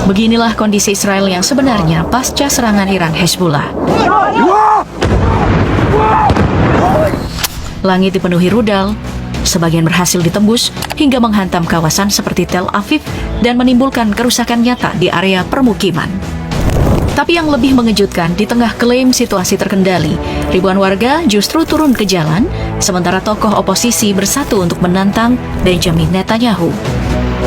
Beginilah kondisi Israel yang sebenarnya pasca serangan Iran Hezbollah. Langit dipenuhi rudal, sebagian berhasil ditembus hingga menghantam kawasan seperti Tel Aviv dan menimbulkan kerusakan nyata di area permukiman. Tapi yang lebih mengejutkan, di tengah klaim situasi terkendali, ribuan warga justru turun ke jalan, sementara tokoh oposisi bersatu untuk menantang Benjamin Netanyahu.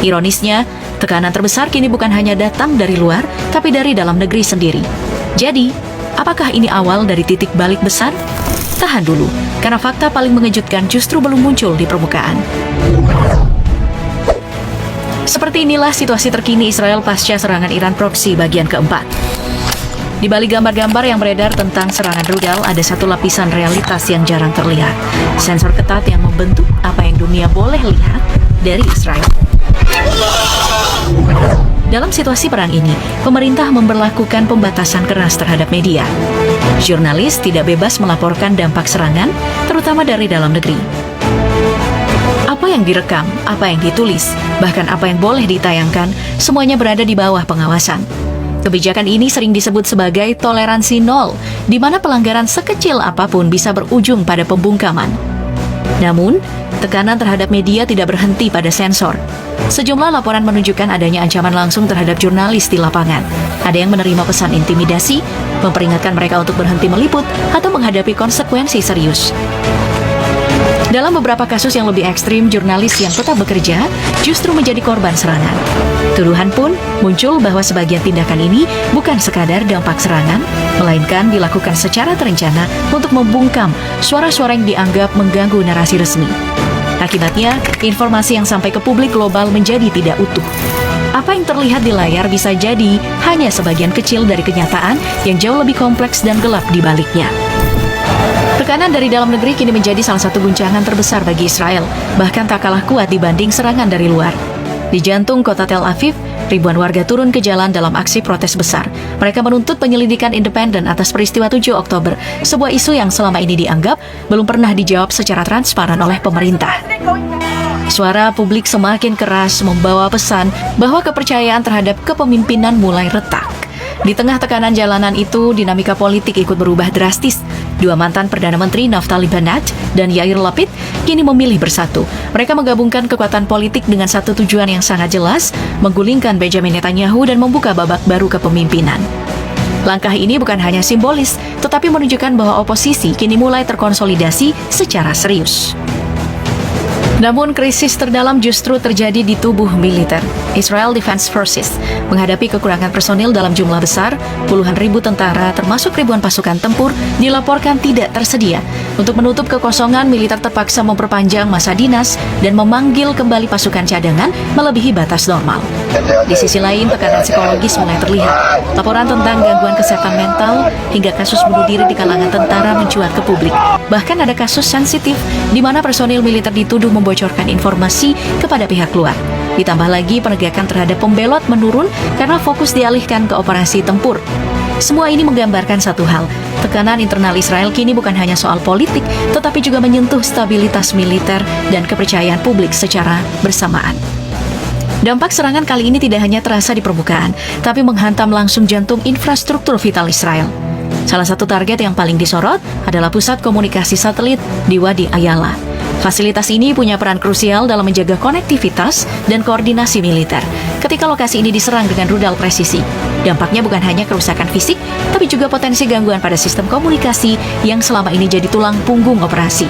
Ironisnya, tekanan terbesar kini bukan hanya datang dari luar, tapi dari dalam negeri sendiri. Jadi, apakah ini awal dari titik balik besar? Tahan dulu, karena fakta paling mengejutkan justru belum muncul di permukaan. Seperti inilah situasi terkini Israel pasca serangan Iran proksi bagian keempat. Di balik gambar-gambar yang beredar tentang serangan rudal, ada satu lapisan realitas yang jarang terlihat. Sensor ketat yang membentuk apa yang dunia boleh lihat dari Israel. Dalam situasi perang ini, pemerintah memberlakukan pembatasan keras terhadap media. Jurnalis tidak bebas melaporkan dampak serangan, terutama dari dalam negeri. Apa yang direkam, apa yang ditulis, bahkan apa yang boleh ditayangkan, semuanya berada di bawah pengawasan. Kebijakan ini sering disebut sebagai toleransi nol, di mana pelanggaran sekecil apapun bisa berujung pada pembungkaman. Namun, tekanan terhadap media tidak berhenti pada sensor. Sejumlah laporan menunjukkan adanya ancaman langsung terhadap jurnalis di lapangan. Ada yang menerima pesan intimidasi, memperingatkan mereka untuk berhenti meliput, atau menghadapi konsekuensi serius. Dalam beberapa kasus yang lebih ekstrim, jurnalis yang tetap bekerja justru menjadi korban serangan. Tuduhan pun muncul bahwa sebagian tindakan ini bukan sekadar dampak serangan, melainkan dilakukan secara terencana untuk membungkam suara-suara yang dianggap mengganggu narasi resmi. Akibatnya, informasi yang sampai ke publik global menjadi tidak utuh. Apa yang terlihat di layar bisa jadi hanya sebagian kecil dari kenyataan yang jauh lebih kompleks dan gelap di baliknya. Tekanan dari dalam negeri kini menjadi salah satu guncangan terbesar bagi Israel, bahkan tak kalah kuat dibanding serangan dari luar. Di jantung kota Tel Aviv, ribuan warga turun ke jalan dalam aksi protes besar. Mereka menuntut penyelidikan independen atas peristiwa 7 Oktober, sebuah isu yang selama ini dianggap belum pernah dijawab secara transparan oleh pemerintah. Suara publik semakin keras membawa pesan bahwa kepercayaan terhadap kepemimpinan mulai retak. Di tengah tekanan jalanan itu, dinamika politik ikut berubah drastis. Dua mantan Perdana Menteri, Naftali Bennett dan Yair Lapid, kini memilih bersatu. Mereka menggabungkan kekuatan politik dengan satu tujuan yang sangat jelas, menggulingkan Benjamin Netanyahu dan membuka babak baru kepemimpinan. Langkah ini bukan hanya simbolis, tetapi menunjukkan bahwa oposisi kini mulai terkonsolidasi secara serius. Namun krisis terdalam justru terjadi di tubuh militer. Israel Defense Forces menghadapi kekurangan personil dalam jumlah besar. Puluhan ribu tentara termasuk ribuan pasukan tempur dilaporkan tidak tersedia. Untuk menutup kekosongan, militer terpaksa memperpanjang masa dinas dan memanggil kembali pasukan cadangan melebihi batas normal. Di sisi lain, tekanan psikologis mulai terlihat. Laporan tentang gangguan kesehatan mental hingga kasus bunuh diri di kalangan tentara mencuat ke publik. Bahkan ada kasus sensitif di mana personil militer dituduh membocorkan informasi kepada pihak luar. Ditambah lagi penegakan terhadap pembelot menurun karena fokus dialihkan ke operasi tempur. Semua ini menggambarkan satu hal, tekanan internal Israel kini bukan hanya soal politik, tetapi juga menyentuh stabilitas militer dan kepercayaan publik secara bersamaan. Dampak serangan kali ini tidak hanya terasa di permukaan, tapi menghantam langsung jantung infrastruktur vital Israel. Salah satu target yang paling disorot adalah pusat komunikasi satelit di Wadi Ayala. Fasilitas ini punya peran krusial dalam menjaga konektivitas dan koordinasi militer. Ketika lokasi ini diserang dengan rudal presisi, dampaknya bukan hanya kerusakan fisik, tapi juga potensi gangguan pada sistem komunikasi yang selama ini jadi tulang punggung operasi.